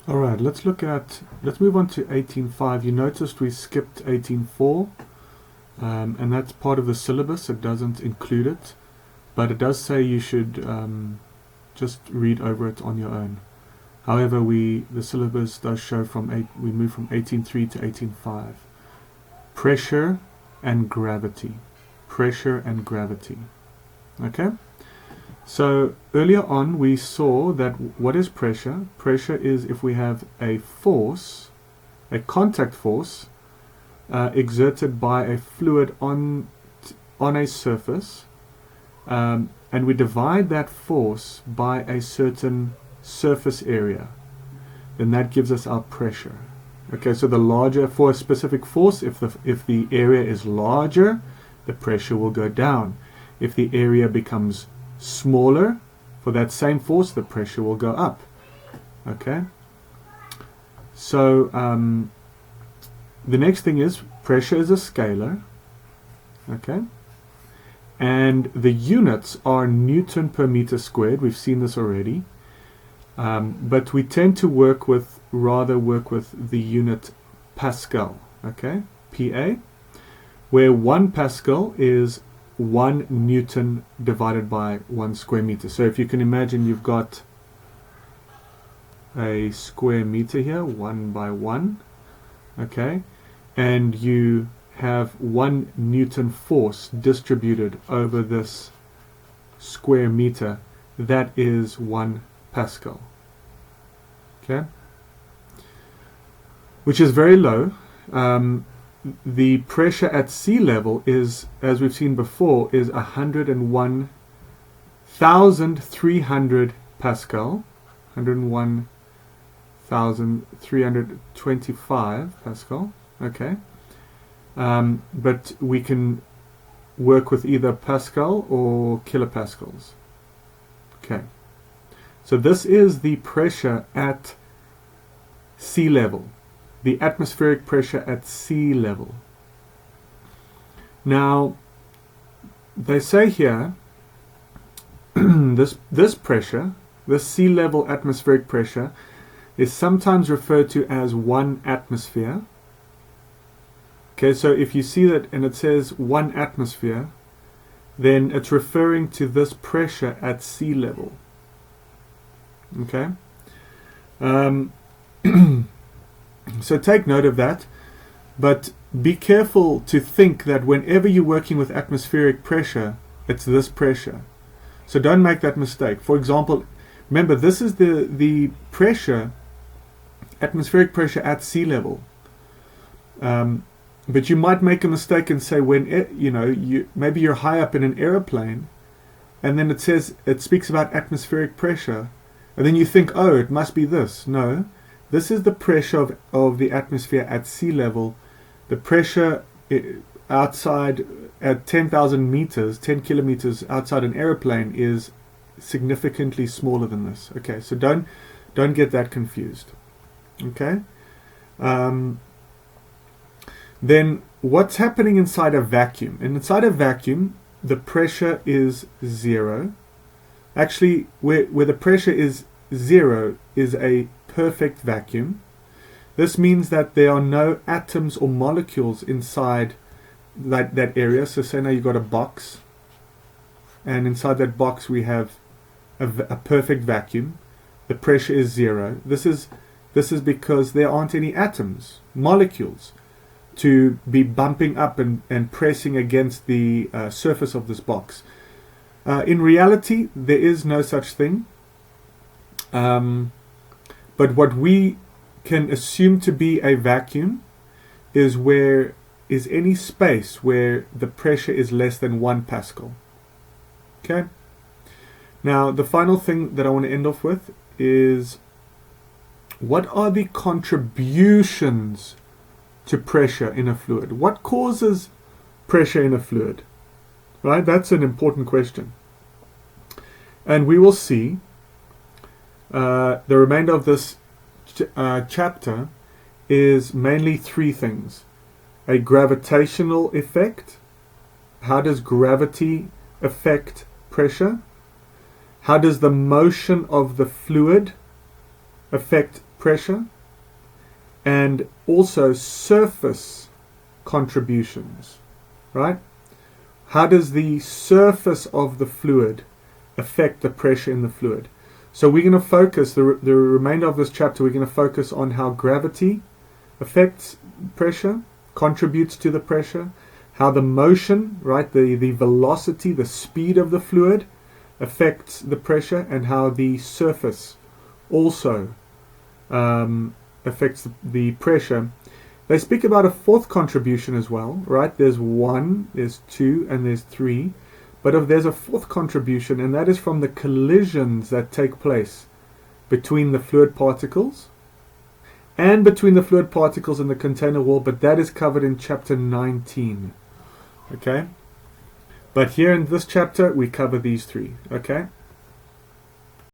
Alright, let's move on to 18.5. You noticed we skipped 18.4, and that's part of the syllabus. It doesn't include it, but it does say you should just read over it on your own. However, the syllabus does show we move from 18.3 to 18.5. Pressure and gravity. Pressure and gravity. Okay? So earlier on we saw that what is pressure? Pressure is if we have a force, a contact force, exerted by a fluid on a surface, and we divide that force by a certain surface area, then that gives us our pressure. Okay, so the larger, for a specific force, if the area is larger, the pressure will go down. If the area becomes smaller, for that same force, the pressure will go up. Okay, so the next thing is pressure is a scalar. Okay, and the units are Newton per meter squared. We've seen this already, but we tend to rather work with the unit Pascal. Okay, PA, where 1 Pascal is 1 Newton divided by 1 square meter. So if you can imagine, you've got a square meter here, 1 by 1, okay, and you have 1 Newton force distributed over this square meter. That is 1 Pascal. Okay, which is very low. The pressure at sea level is, as we've seen before, is 101,300 Pascal, 101,325 Pascal. Okay, but we can work with either Pascal or kilopascals. Okay, so this is the pressure at sea level. The atmospheric pressure at sea level. Now, they say here, this pressure, this sea level atmospheric pressure, is sometimes referred to as 1 atmosphere. Okay, so if you see that and it says 1 atmosphere, then it's referring to this pressure at sea level. Okay. So take note of that, but be careful to think that whenever you're working with atmospheric pressure, it's this pressure. So don't make that mistake. For example, remember, this is the pressure, atmospheric pressure at sea level. But you might make a mistake and say, maybe you're high up in an aeroplane, and then it speaks about atmospheric pressure, and then you think, oh, it must be this. No. This is the pressure of the atmosphere at sea level. The pressure outside at 10,000 meters, 10 kilometers outside an aeroplane is significantly smaller than this. Okay, so don't get that confused. Okay. Then what's happening inside a vacuum? And inside a vacuum, the pressure is 0. Actually, where the pressure is 0 is a perfect vacuum. This means that there are no atoms or molecules inside that area. So say now you've got a box, and inside that box we have a perfect vacuum. The pressure is 0. This is because there aren't any atoms, molecules, to be bumping up and pressing against the surface of this box. In reality, there is no such thing. But what we can assume to be a vacuum is any space where the pressure is less than 1 Pascal. Okay? Now, the final thing that I want to end off with is, what are the contributions to pressure in a fluid? What causes pressure in a fluid? Right? That's an important question. And we will see the remainder of this chapter is mainly 3 things. A gravitational effect. How does gravity affect pressure? How does the motion of the fluid affect pressure, and also surface contributions, right? How does the surface of the fluid affect the pressure in the fluid? So we're going to focus, the remainder of this chapter, we're going to focus on how gravity affects pressure, contributes to the pressure, how the motion, right, the velocity, the speed of the fluid affects the pressure, and how the surface also affects the pressure. They speak about a fourth contribution as well, right? There's 1, there's 2, and there's 3. But if there's a fourth contribution, and that is from the collisions that take place between the fluid particles and between the fluid particles and the container wall, but that is covered in chapter 19. Okay? But here in this chapter, we cover these 3. Okay?